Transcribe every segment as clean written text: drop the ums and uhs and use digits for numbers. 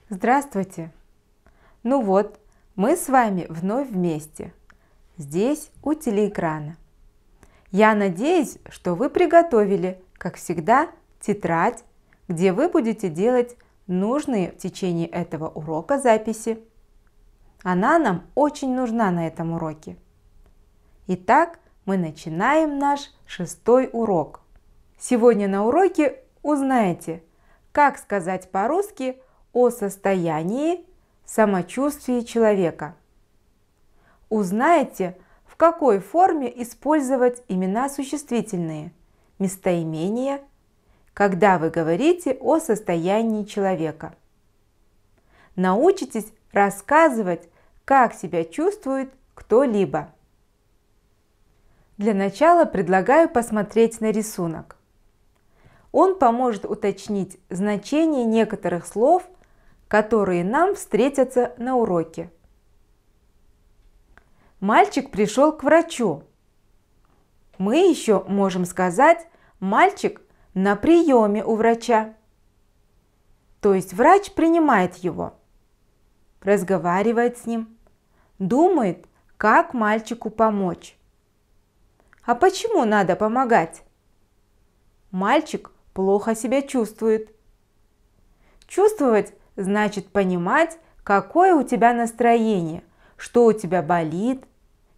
Здравствуйте! Ну вот, мы с вами вновь вместе, здесь у телеэкрана. Я надеюсь, что вы приготовили, как всегда, тетрадь, где вы будете делать нужные в течение этого урока записи. Она нам очень нужна на этом уроке. Итак, мы начинаем наш 6-й урок. Сегодня на уроке узнаете, как сказать по-русски о состоянии, самочувствии человека. Узнаете, в какой форме использовать имена существительные, местоимения, когда вы говорите о состоянии человека. Научитесь рассказывать, как себя чувствует кто-либо. Для начала предлагаю посмотреть на рисунок. Он поможет уточнить значение некоторых слов, которые нам встретятся на уроке. Мальчик пришел к врачу. Мы еще можем сказать «мальчик на приеме у врача». То есть врач принимает его, разговаривает с ним, думает, как мальчику помочь. А почему надо помогать? Мальчик плохо себя чувствует. Чувствовать значит понимать, какое у тебя настроение, что у тебя болит,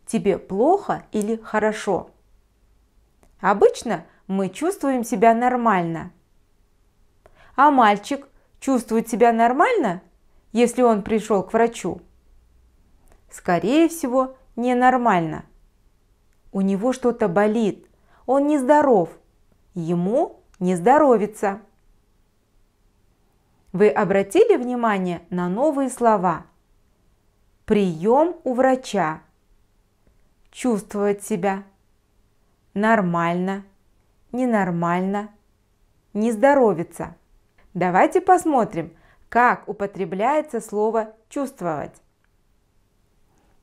тебе плохо или хорошо. Обычно мы чувствуем себя нормально. А мальчик чувствует себя нормально, если он пришел к врачу? Скорее всего, ненормально. У него что-то болит, он нездоров, ему не здоровится. Вы обратили внимание на новые слова? Прием у врача, чувствовать себя, нормально, ненормально, не здоровится. Давайте посмотрим, как употребляется слово чувствовать.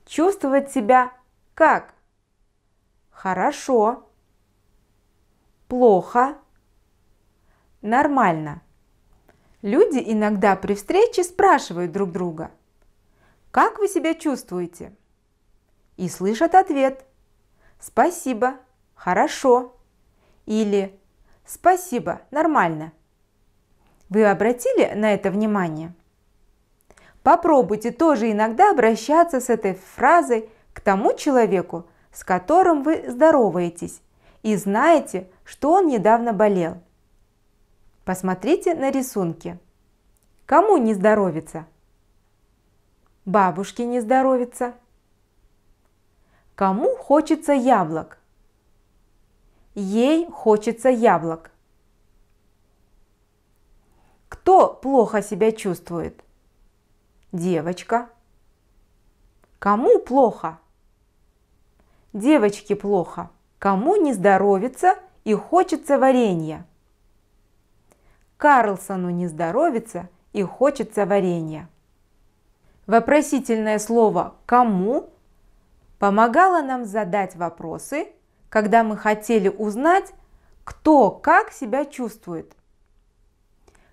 Чувствовать себя как? Хорошо, плохо, нормально. Люди иногда при встрече спрашивают друг друга: «Как вы себя чувствуете?» И слышат ответ: «Спасибо, хорошо» или «Спасибо, нормально». Вы обратили на это внимание? Попробуйте тоже иногда обращаться с этой фразой к тому человеку, с которым вы здороваетесь и знаете, что он недавно болел. Посмотрите на рисунки. Кому не здоровится? Бабушке не здоровится. Кому хочется яблок? Ей хочется яблок. Кто плохо себя чувствует? Девочка. Кому плохо? Девочке плохо. Кому не здоровится и хочется варенья? Карлсону не здоровится и хочется варенья. Вопросительное слово «кому» помогало нам задать вопросы, когда мы хотели узнать, кто как себя чувствует.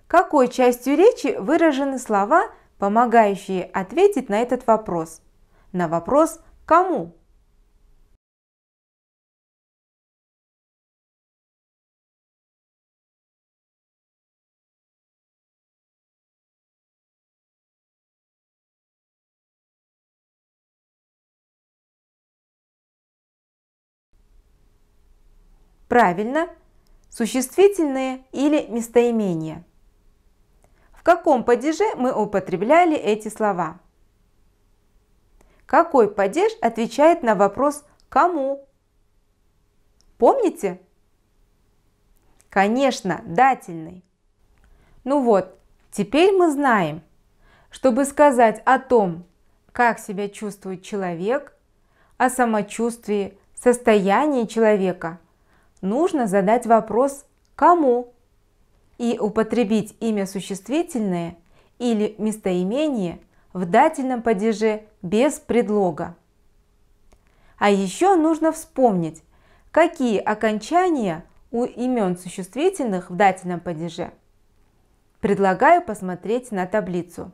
Какой частью речи выражены слова, помогающие ответить на этот вопрос? На вопрос «кому»? Правильно, существительные или местоимения. В каком падеже мы употребляли эти слова? Какой падеж отвечает на вопрос «кому»? Помните? Конечно, дательный. Ну вот, теперь мы знаем, чтобы сказать о том, как себя чувствует человек, о самочувствии, состоянии человека, нужно задать вопрос «кому?» и употребить имя существительное или местоимение в дательном падеже без предлога. А еще нужно вспомнить, какие окончания у имен существительных в дательном падеже. Предлагаю посмотреть на таблицу.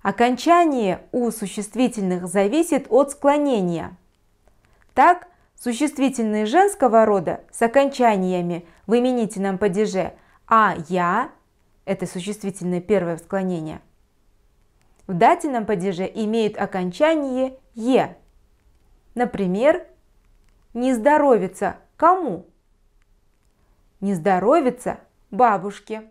Окончание у существительных зависит от склонения. Так, существительные женского рода с окончаниями в именительном падеже «а», «я» – это существительное первое склонение, в дательном падеже имеют окончание «е». Например, «не здоровится» кому? Не здоровится бабушке.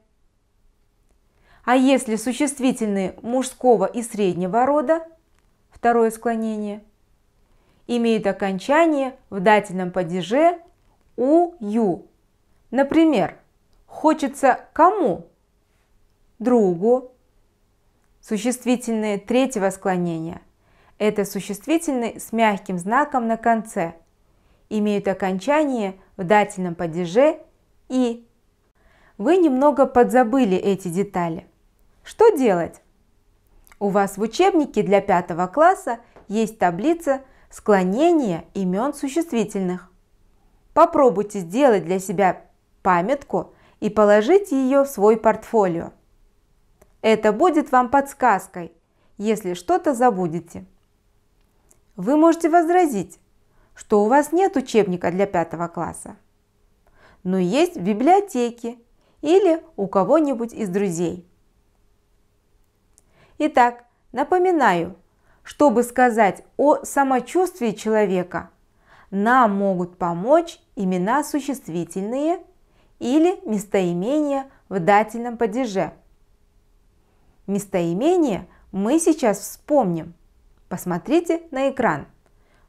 А если существительные мужского и среднего рода, второе склонение, имеют окончание в дательном падеже «у», «ю». Например, хочется кому? Другу. Существительные третьего склонения – это существительные с мягким знаком на конце, имеют окончание в дательном падеже «и». Вы немного подзабыли эти детали. Что делать? У вас в учебнике для 5 класса есть таблица склонения имен существительных. Попробуйте сделать для себя памятку и положите ее в свой портфолио. Это будет вам подсказкой, если что-то забудете. Вы можете возразить, что у вас нет учебника для 5 класса, но есть в библиотеке или у кого-нибудь из друзей. Итак, напоминаю, чтобы сказать о самочувствии человека, нам могут помочь имена существительные или местоимения в дательном падеже. Местоимение мы сейчас вспомним. Посмотрите на экран.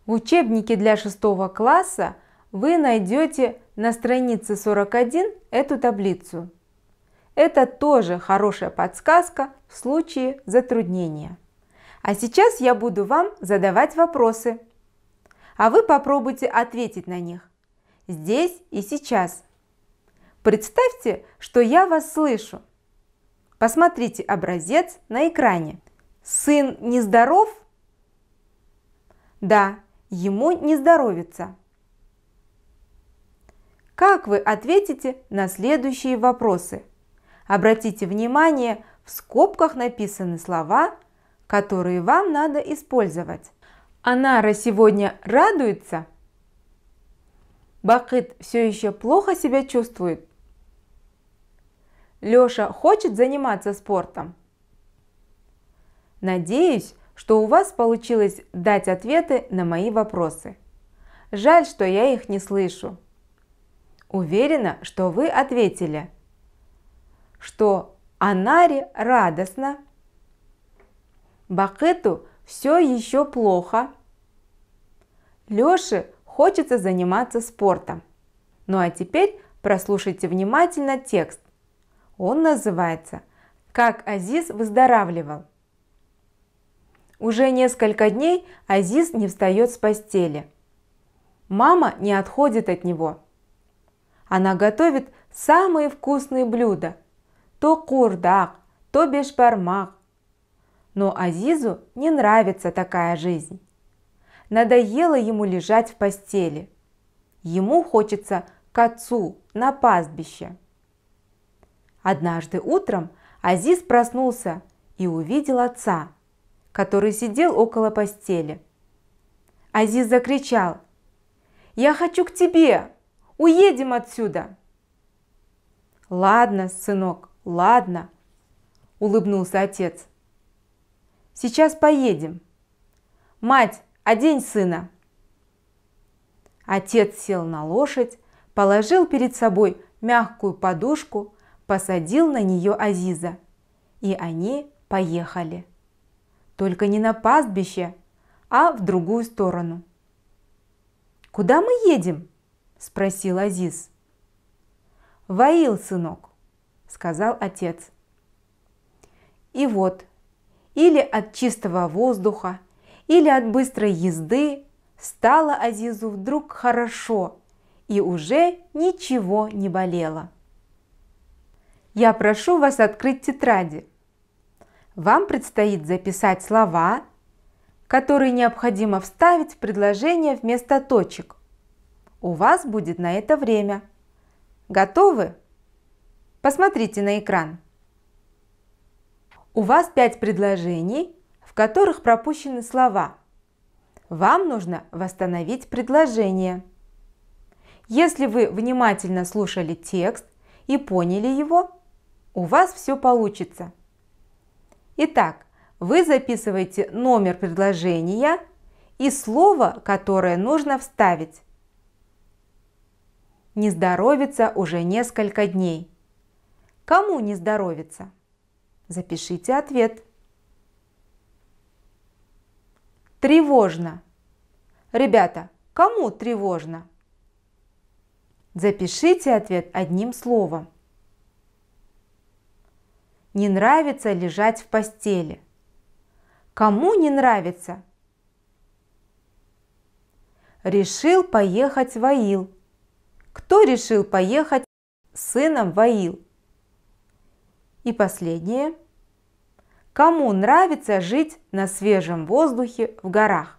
В учебнике для 6 класса вы найдете на странице 41 эту таблицу. Это тоже хорошая подсказка в случае затруднения. А сейчас я буду вам задавать вопросы, а вы попробуйте ответить на них здесь и сейчас. Представьте, что я вас слышу. Посмотрите образец на экране. Сын нездоров? Да, ему не здоровится. Как вы ответите на следующие вопросы? Обратите внимание, в скобках написаны слова, которые вам надо использовать. Анара сегодня радуется? Бакыт все еще плохо себя чувствует? Леша хочет заниматься спортом? Надеюсь, что у вас получилось дать ответы на мои вопросы. Жаль, что я их не слышу. Уверена, что вы ответили, что Анаре радостно, Бакыту все еще плохо, Леше хочется заниматься спортом. Ну а теперь прослушайте внимательно текст. Он называется «Как Азиз выздоравливал». Уже несколько дней Азиз не встает с постели. Мама не отходит от него. Она готовит самые вкусные блюда. То курдак, то бешбармак. Но Азизу не нравится такая жизнь. Надоело ему лежать в постели. Ему хочется к отцу на пастбище. Однажды утром Азиз проснулся и увидел отца, который сидел около постели. Азиз закричал: «Я хочу к тебе! Уедем отсюда!» «Ладно, сынок, ладно», – улыбнулся отец. «Сейчас поедем. Мать, одень сына». Отец сел на лошадь, положил перед собой мягкую подушку, посадил на нее Азиза, и они поехали. Только не на пастбище, а в другую сторону. «Куда мы едем?» – спросил Азиз. «В Аил, сынок», – сказал отец. И вот, или от чистого воздуха, или от быстрой езды стало Азизу вдруг хорошо, и уже ничего не болело. Я прошу вас открыть тетради. Вам предстоит записать слова, которые необходимо вставить в предложение вместо точек. У вас будет на это время. Готовы? Посмотрите на экран. У вас 5 предложений, которых пропущены слова. Вам нужно восстановить предложение. Если вы внимательно слушали текст и поняли его, у вас все получится. Итак, вы записываете номер предложения и слово, которое нужно вставить. Не здоровится уже несколько дней. Кому не здоровится? Запишите ответ. Тревожно. Ребята, кому тревожно? Запишите ответ одним словом. Не нравится лежать в постели. Кому не нравится? Решил поехать в аил. Кто решил поехать с сыном в аил? И последнее. Кому нравится жить на свежем воздухе в горах?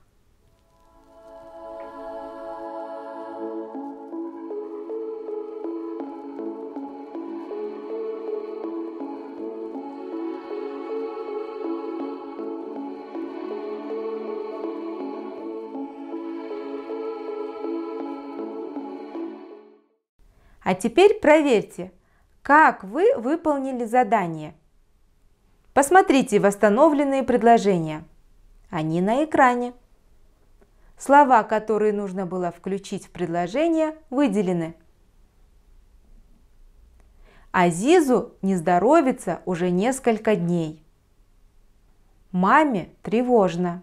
А теперь проверьте, как вы выполнили задание. Посмотрите восстановленные предложения. Они на экране. Слова, которые нужно было включить в предложение, выделены. Азизу не здоровится уже несколько дней. Маме тревожно.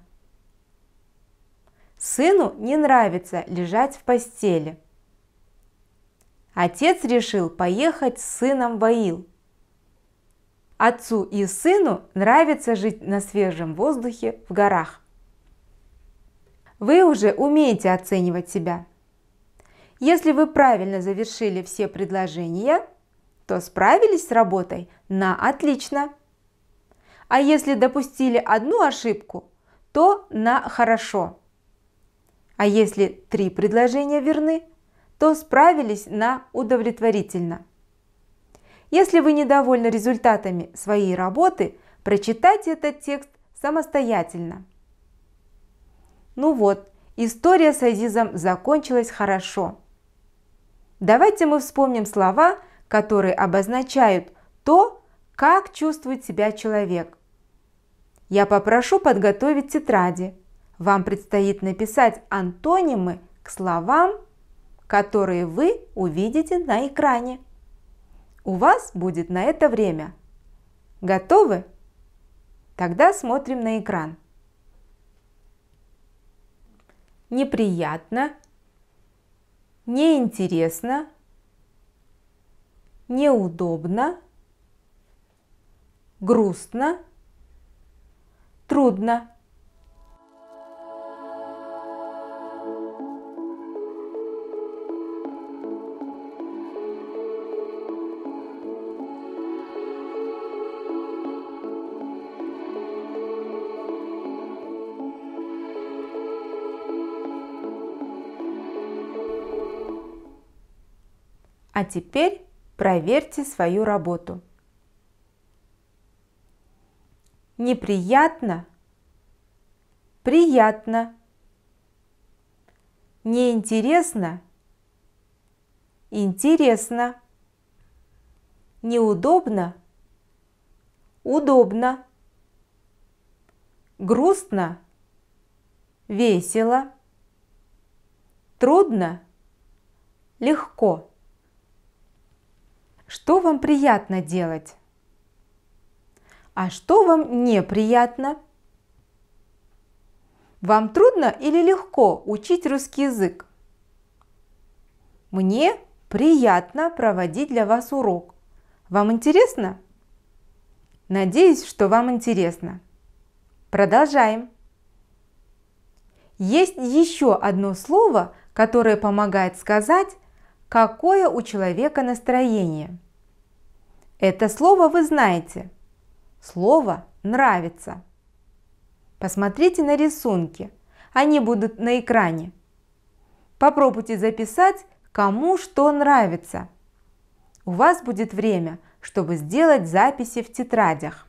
Сыну не нравится лежать в постели. Отец решил поехать с сыном в аил. Отцу и сыну нравится жить на свежем воздухе в горах. Вы уже умеете оценивать себя. Если вы правильно завершили все предложения, то справились с работой на отлично. А если допустили одну ошибку, то на хорошо. А если 3 предложения верны, то справились на удовлетворительно. Если вы недовольны результатами своей работы, прочитайте этот текст самостоятельно. Ну вот, история с Азизом закончилась хорошо. Давайте мы вспомним слова, которые обозначают то, как чувствует себя человек. Я попрошу подготовить тетради. Вам предстоит написать антонимы к словам, которые вы увидите на экране. У вас будет на это время. Готовы? Тогда смотрим на экран. Неприятно, неинтересно, неудобно, грустно, трудно. А теперь проверьте свою работу. Неприятно, приятно. Неинтересно, интересно. Неудобно, удобно. Грустно, весело. Трудно, легко. Что вам приятно делать? А что вам неприятно? Вам трудно или легко учить русский язык? Мне приятно проводить для вас урок. Вам интересно? Надеюсь, что вам интересно. Продолжаем. Есть еще одно слово, которое помогает сказать, какое у человека настроение. Это слово вы знаете. Слово «нравится». Посмотрите на рисунки. Они будут на экране. Попробуйте записать, кому что нравится. У вас будет время, чтобы сделать записи в тетрадях.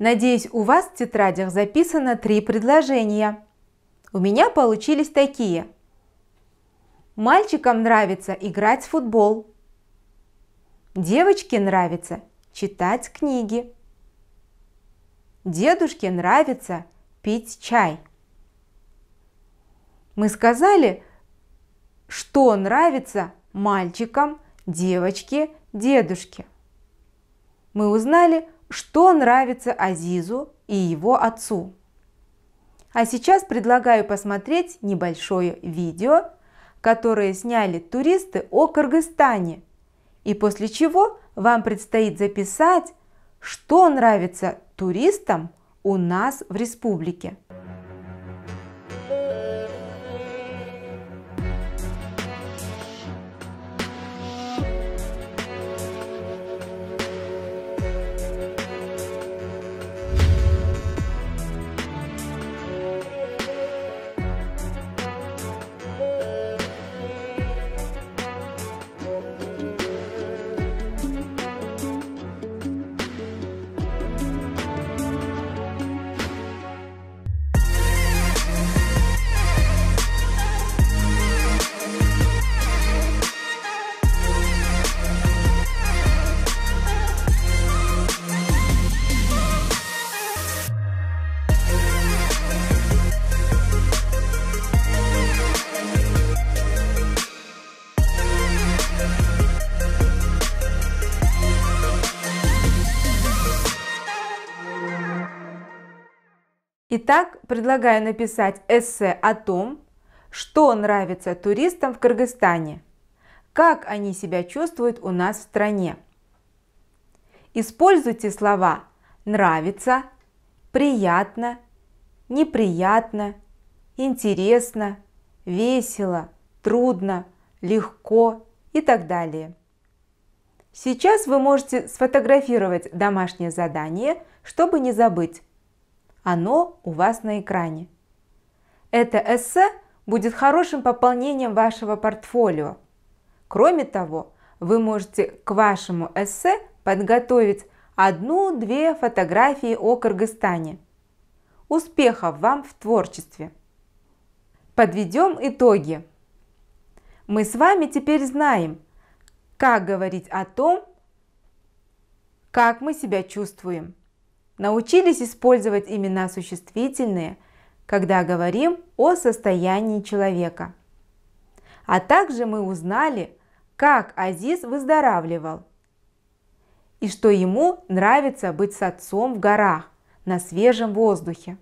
Надеюсь, у вас в тетрадях записано 3 предложения. У меня получились такие. Мальчикам нравится играть в футбол. Девочке нравится читать книги. Дедушке нравится пить чай. Мы сказали, что нравится мальчикам, девочке, дедушке. Мы узнали, что нравится Азизу и его отцу. А сейчас предлагаю посмотреть небольшое видео, которое сняли туристы о Кыргызстане, и после чего вам предстоит записать, что нравится туристам у нас в республике. Итак, предлагаю написать эссе о том, что нравится туристам в Кыргызстане, как они себя чувствуют у нас в стране. Используйте слова «нравится», «приятно», «неприятно», «интересно», «весело», «трудно», «легко» и так далее. Сейчас вы можете сфотографировать домашнее задание, чтобы не забыть. Оно у вас на экране. Это эссе будет хорошим пополнением вашего портфолио. Кроме того, вы можете к вашему эссе подготовить 1-2 фотографии о Кыргызстане. Успехов вам в творчестве! Подведем итоги. Мы с вами теперь знаем, как говорить о том, как мы себя чувствуем. Научились использовать имена существительные, когда говорим о состоянии человека. А также мы узнали, как Азиз выздоравливал и что ему нравится быть с отцом в горах, на свежем воздухе.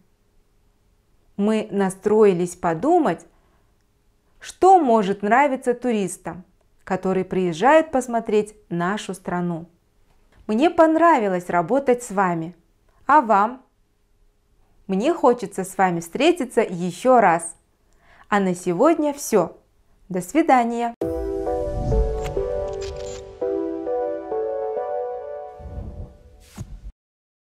Мы настроились подумать, что может нравиться туристам, которые приезжают посмотреть нашу страну. Мне понравилось работать с вами. А вам? Мне хочется с вами встретиться еще раз. А на сегодня все. До свидания.